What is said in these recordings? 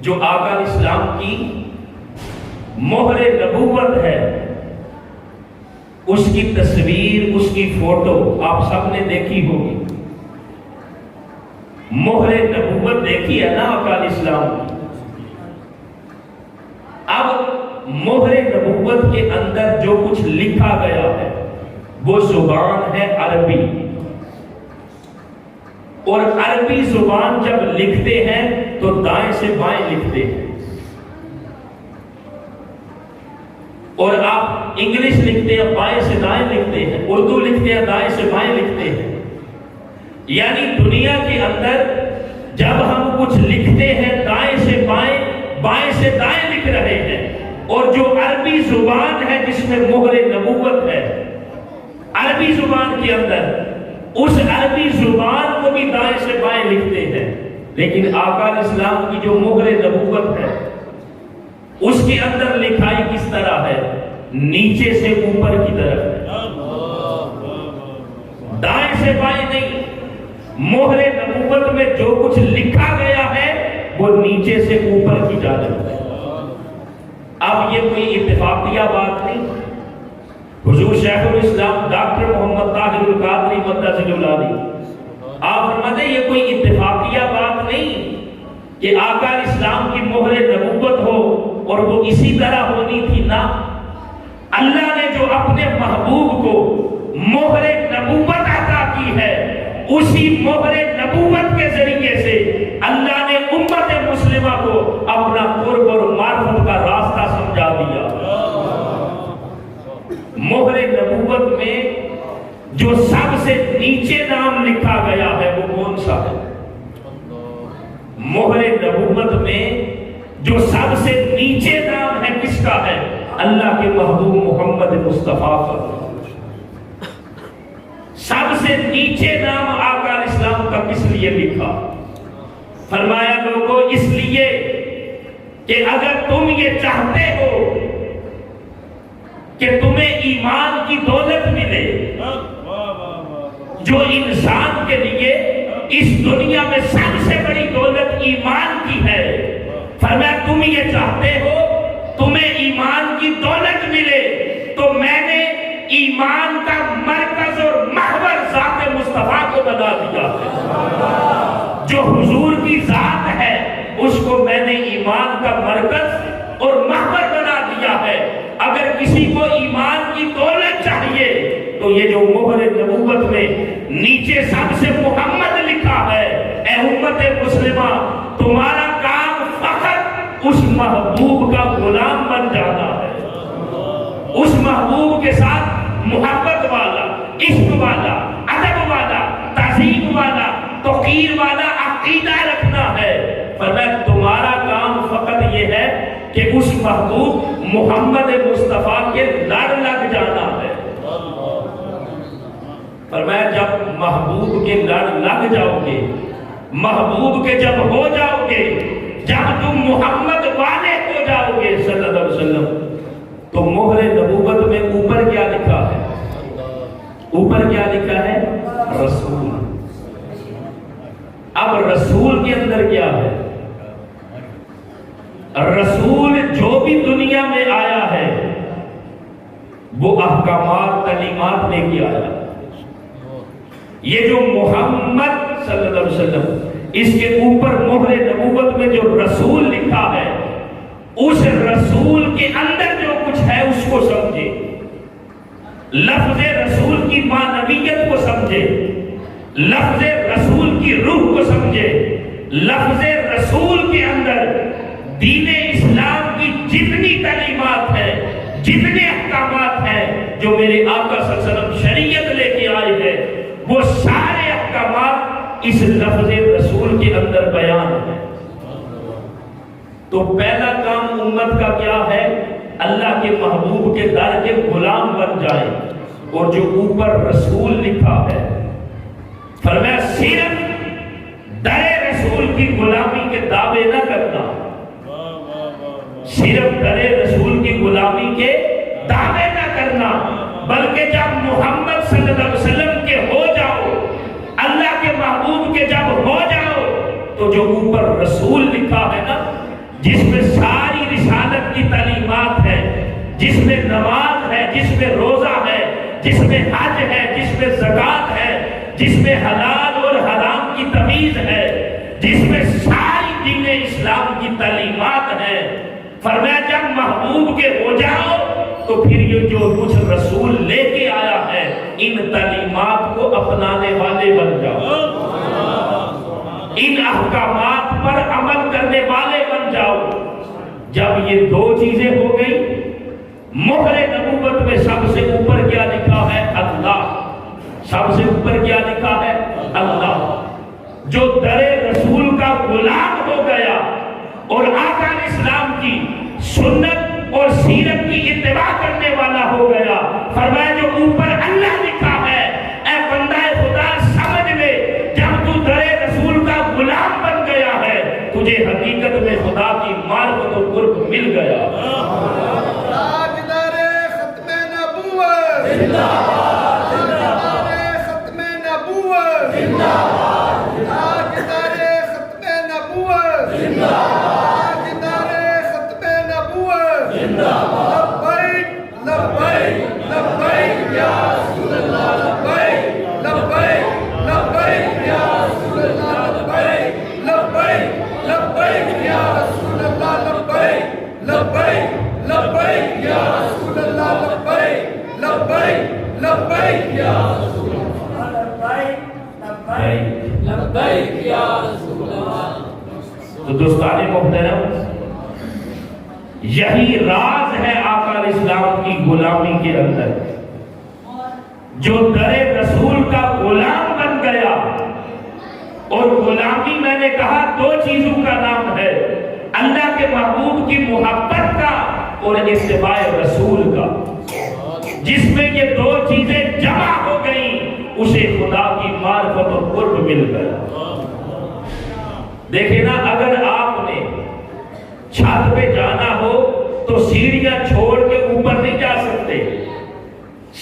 جو آقا اسلام کی مہر نبوت ہے، اس کی تصویر، اس کی فوٹو آپ سب نے دیکھی ہوگی۔ مہر نبوت دیکھی ہے نا آقا اسلام کی۔ اب مہر نبوت کے اندر جو کچھ لکھا گیا ہے وہ زبان ہے عربی، اور عربی زبان جب لکھتے ہیں تو دائیں سے بائیں لکھتے ہیں، اور آپ انگلش لکھتے ہیں بائیں سے دائیں لکھتے ہیں، اردو لکھتے ہیں دائیں سے بائیں لکھتے ہیں۔ یعنی دنیا کے اندر جب ہم کچھ لکھتے ہیں دائیں سے بائیں، بائیں سے دائیں لکھ رہے ہیں، اور جو عربی زبان ہے جس میں مہر نبوت ہے عربی زبان کے اندر، اس عربی زبان کو بھی دائیں سے بائیں لکھتے ہیں، لیکن آقا اسلام کی جو مہر نبوت ہے اس کے اندر لکھائی کس طرح ہے؟ نیچے سے اوپر کی طرف ہے، دائیں سے بائیں نہیں۔ مہر نبوت میں جو کچھ لکھا گیا ہے وہ نیچے سے اوپر کی جانب ہے۔ اب یہ کوئی اتفاقیہ بات نہیں۔ حضور شیخ الاسلام ڈاکٹر محمد طاہر القادری مدثر العالی آپ فرماتے ہیں یہ کوئی اتفاقیہ بات نہیں کہ آقا اسلام کی مہر نبوت ہو اور وہ اسی طرح ہونی تھی، نہ۔ اللہ نے جو اپنے محبوب کو مہر نبوت عطا کی ہے، اسی مہر نبوت کے ذریعے سے اللہ نے امت مسلمہ کو اپنا قرب اور معرفت کا راستہ سمجھا دیا۔ مہر نبوت میں جو سب سے نیچے نام لکھا گیا ہے وہ کون سا ہے؟ مہر نبوت میں جو سب سے نیچے نام ہے کس کا ہے؟ اللہ کے محبوب محمد مصطفیٰ کا۔ سب سے نیچے نام آقا اسلام کا کس لیے لکھا؟ فرمایا لوگوں اس لیے کہ اگر تم یہ چاہتے ہو کہ تمہیں ایمان کی دولت ملے، جو انسان کے لیے اس دنیا میں سب سے بڑی دولت ایمان کی ہے، فرمایا تم یہ چاہتے ہو تمہیں ایمان کی دولت ملے تو میں نے ایمان کا مرکز اور محور ذات مصطفیٰ کو بنا دیا ہے۔ جو حضور کی ذات ہے اس کو میں نے ایمان کا مرکز اور محور بنا دیا ہے۔ اگر کسی کو ایمان کی دولت چاہیے تو یہ جو مہر نبوت میں نیچے سب سے محمد لکھا ہے، اے امت مسلمہ تمہارا کام فقط اس محبوب کا غلام بن جانا ہے، اس محبوب کے ساتھ محبت والا، عشق والا، ادب والا، تعظیم والا، توقیر والا عقیدہ رکھنا ہے۔ فرمایا تمہارا کام فقط یہ ہے کہ اس محبوب محمد مصطفیٰ کے لڑ لگ جانا ہے۔ فرمایا جب محبوب کے لڑ لگ جاؤ گے، محبوب کے جب ہو جاؤ گے، جب تم محمد والے ہو جاؤ گے صلی اللہ علیہ وسلم، تو مہر نبوت میں اوپر کیا لکھا ہے؟ اوپر کیا لکھا ہے؟ رسول۔ اب رسول کے اندر کیا ہے؟ رسول جو بھی دنیا میں آیا ہے وہ احکامات تعلیمات لے کے آیا۔ یہ جو محمد صلی اللہ علیہ وسلم اس کے اوپر مہر نبوت میں جو رسول لکھا ہے، اس رسول کے اندر جو کچھ ہے اس کو سمجھے، لفظ رسول کی معنویت کو سمجھے، لفظ رسول کی روح کو سمجھے، لفظ رسول کے اندر دین اسلام کی جتنی تعلیمات ہیں، جتنے احکامات ہیں جو میرے آقا صلی اللہ علیہ وسلم شریعت لے کے آئے ہیں، وہ سارے احکامات اس لفظ رسول کے اندر بیان ہیں۔ تو پہلا کام امت کا کیا ہے؟ اللہ کے محبوب کے در کے غلام بن جائیں، اور جو اوپر رسول لکھا ہے فرمایا صرف در رسول کی غلامی کے دعوے نہ کرنا، صرف در رسول کی غلامی کے دعوے نہ کرنا، بلکہ جب محمد صلی اللہ علیہ وسلم کے ہو جاؤ، اللہ کے محبوب کے جب ہو جاؤ، تو جو اوپر رسول لکھا ہے نا، جس میں ساری رسالت کی تعلیمات ہے، جس میں نماز ہے، جس میں روزہ ہے، جس میں حج ہے، جس میں زکوٰۃ ہے، جس میں حلال اور حرام کی تمیز ہے، جس میں ساری دین اسلام کی تعلیمات ہیں۔ فرمایا جب محبوب کے ہو جاؤ تو پھر یہ جو کچھ رسول لے کے آیا ہے ان تعلیمات کو اپنانے والے بن جاؤ، ان احکامات پر عمل کرنے والے بن جاؤ۔ جب یہ دو چیزیں ہو گئی، مہر نبوت میں سب سے اوپر کیا لکھا ہے؟ اللہ۔ سب سے اوپر کیا لکھا ہے؟ اللہ۔ جو در رسول کا غلام ہو گیا اور آقا اسلام کی سنت اور سیرت کی اتباع کرنے والا ہو گیا، فرمایا جو اوپر اللہ لکھا ہے، اے بندہ خدا سمجھ لے، جب تو در رسول کا غلام بن گیا ہے تجھے حقیقت میں خدا کی معرفت و قرب مل گیا۔ تاجدار ختم نبوت زندہ باد، تاجدار ختم نبوت زندہ باد، تاجدار ختم نبوت زندہ باد، تاجدار ختم نبوت زندہ باد۔ لبیک لبیک لبیک یا رسول اللہ، لبیک لبیک لبیک یا رسول اللہ، لبیک لبیک لبیک یا رسول اللہ، لبیک لبیک لبیک یا رسول اللہ، لبیک لبیک لبیک یا رسول اللہ، لبیک لبیک یا رسول اللہ۔ تو دوستان محترم، یہی راز ہے آقا اسلام کی غلامی کے اندر۔ جو در رسول کا غلام بن گیا، اور غلامی میں نے کہا دو چیزوں کا نام ہے، اللہ کے محبوب کی محبت کا اور اتباع رسول کا۔ جس میں یہ دو چیزیں جمع ہو گئیں اسے خدا کی معرفت اور قرب مل گیا۔ دیکھیں نا، اگر آپ نے چھت پہ جانا ہو تو سیڑھیاں چھوڑ کے اوپر نہیں جا سکتے،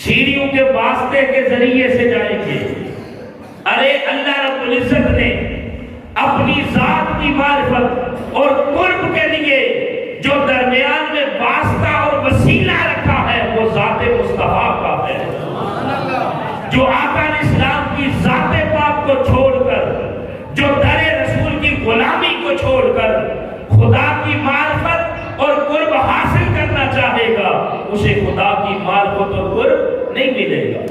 سیڑھیوں کے واسطے کے ذریعے سے جائیں گے۔ ارے اللہ رب العزت نے اپنی ذات کی معرفت اور قرب کے لیے جو درمیان میں واسطہ اور وسیلہ رکھا ہے وہ ذات مصطفیٰ کا ہے۔ جو آقا اسلام کی ذات پاک کو چھوڑ کر، جو در رسول کی غلامی کو چھوڑ کر خدا کی معرفت اور قرب حاصل کرنا چاہے گا اسے خدا کی معرفت اور قرب نہیں ملے گا،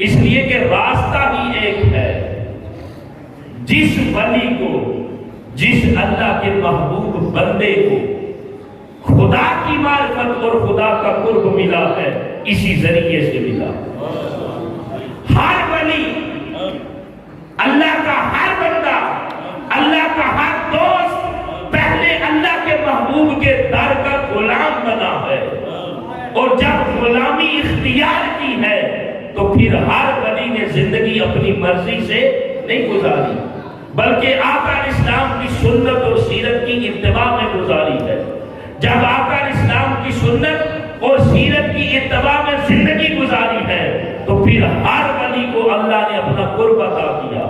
اس لیے کہ راستہ ہی ایک ہے۔ جس ولی کو، جس اللہ کے محبوب بندے کو خدا کی معرفت اور خدا کا قرب ملا ہے اسی ذریعے سے ملا۔ ہر ولی، اللہ کا ہر بندہ، اللہ کا ہر دوست پہلے اللہ کے محبوب کے در کا غلام بنا ہے، اور جب غلامی اختیار کی ہے تو پھر ہر ولی نے زندگی اپنی مرضی سے نہیں گزاری بلکہ آقا اسلام کی سنت اور سیرت کی اتباع میں گزاری ہے۔ جب آقا اسلام کی سنت اور سیرت کی اتباع میں زندگی گزاری ہے تو پھر ہر ولی کو اللہ نے اپنا قرب عطا کیا۔